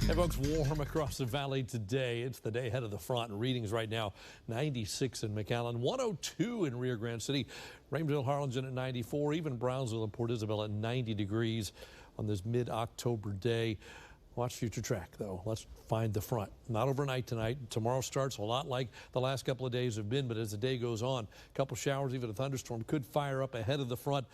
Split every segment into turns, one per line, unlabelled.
Hey folks, warm across the valley today. It's the day ahead of the front. Readings right now, 96 in McAllen, 102 in Rio Grande City, Ramsville, Harlingen at 94, even Brownsville and Port Isabel at 90 degrees on this mid-October day. Watch Future Track, though. Let's find the front. Not overnight tonight. Tomorrow starts a lot like the last couple of days have been, but as the day goes on, a couple showers, even a thunderstorm could fire up ahead of the front.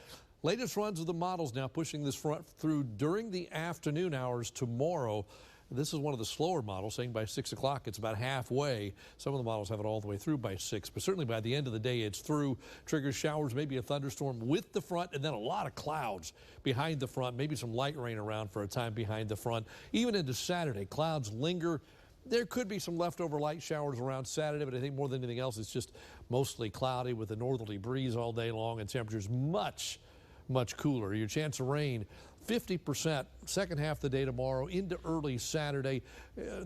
Latest runs of the models now pushing this front through during the afternoon hours tomorrow. This is one of the slower models, saying by 6 o'clock it's about halfway. Some of the models have it all the way through by 6, but certainly by the end of the day it's through. Triggers showers, maybe a thunderstorm with the front, and then a lot of clouds behind the front, maybe some light rain around for a time behind the front. Even into Saturday, clouds linger. There could be some leftover light showers around Saturday, but I think more than anything else, it's just mostly cloudy with a northerly breeze all day long and temperatures much cooler. Your chance of rain, 50%, second half of the day tomorrow into early Saturday.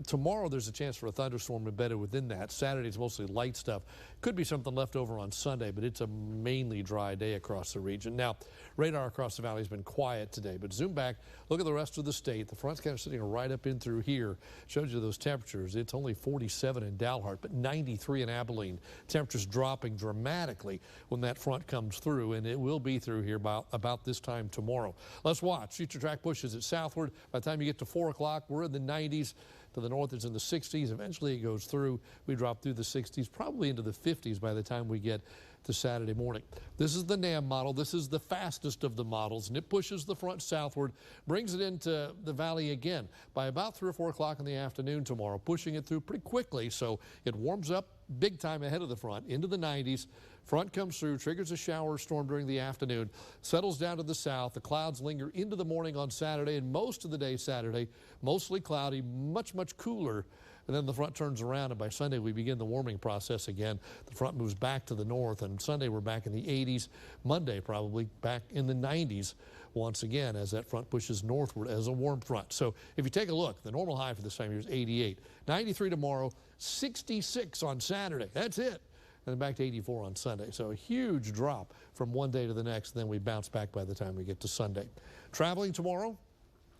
Tomorrow there's a chance for a thunderstorm embedded within that. Saturday's mostly light stuff. Could be something left over on Sunday, but it's a mainly dry day across the region. Now, radar across the valley has been quiet today, but zoom back, look at the rest of the state. The front's kind of sitting right up in through here. Shows you those temperatures. It's only 47 in Dalhart, but 93 in Abilene. Temperatures dropping dramatically when that front comes through, and it will be through here about this time tomorrow. Let's watch. Future Track pushes it southward. By the time you get to 4 o'clock, we're in the 90s. To the north, it's in the 60s. Eventually, it goes through. We drop through the 60s, probably into the 50s by the time we get to Saturday morning. This is the NAM model. This is the fastest of the models, and it pushes the front southward, brings it into the valley again by about 3 or 4 o'clock in the afternoon tomorrow, pushing it through pretty quickly. So it warms up big time ahead of the front into the 90s. Front comes through, triggers a shower storm during the afternoon, settles down to the south. The clouds linger into the morning on Saturday and most of the day Saturday, mostly cloudy, much cooler. And then the front turns around, and by Sunday we begin the warming process again. The front moves back to the north, and Sunday we're back in the 80s. Monday probably back in the 90s once again as that front pushes northward as a warm front. So if you take a look, the normal high for this time of year is 88. 93 tomorrow, 66 on Saturday. That's it. And then back to 84 on Sunday. So a huge drop from one day to the next, and then we bounce back by the time we get to Sunday. Traveling tomorrow,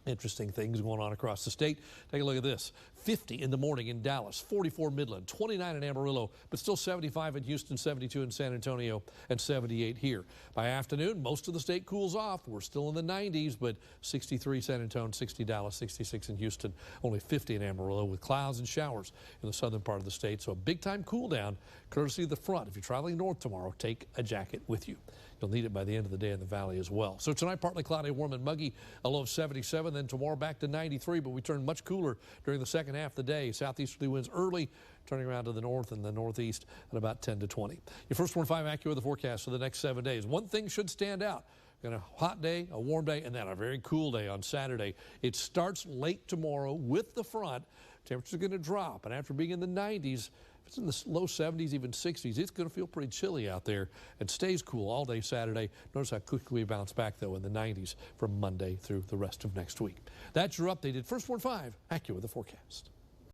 interesting things going on across the state. Take a look at this. 50 in the morning in Dallas, 44 Midland, 29 in Amarillo, but still 75 in Houston, 72 in San Antonio, and 78 here. By afternoon, most of the state cools off. We're still in the 90s, but 63 San Antonio, 60 Dallas, 66 in Houston, only 50 in Amarillo with clouds and showers in the southern part of the state. So a big time cool down, courtesy of the front. If you're traveling north tomorrow, take a jacket with you. You'll need it by the end of the day in the valley as well. So tonight, partly cloudy, warm and muggy, a low of 77. Then tomorrow back to 93, but we turn much cooler during the second half of the day. Southeasterly winds early, turning around to the north and the northeast at about 10 to 20. Your First Warn 5 AccuWeather forecast for the next 7 days. One thing should stand out. Got a hot day, a warm day, and then a very cool day on Saturday. It starts late tomorrow with the front. Temperatures are going to drop, and after being in the 90s, if it's in the low 70s, even 60s, it's going to feel pretty chilly out there and stays cool all day Saturday. Notice how quickly we bounce back, though, in the 90s from Monday through the rest of next week. That's your updated First Warn 5 AccuWeather forecast.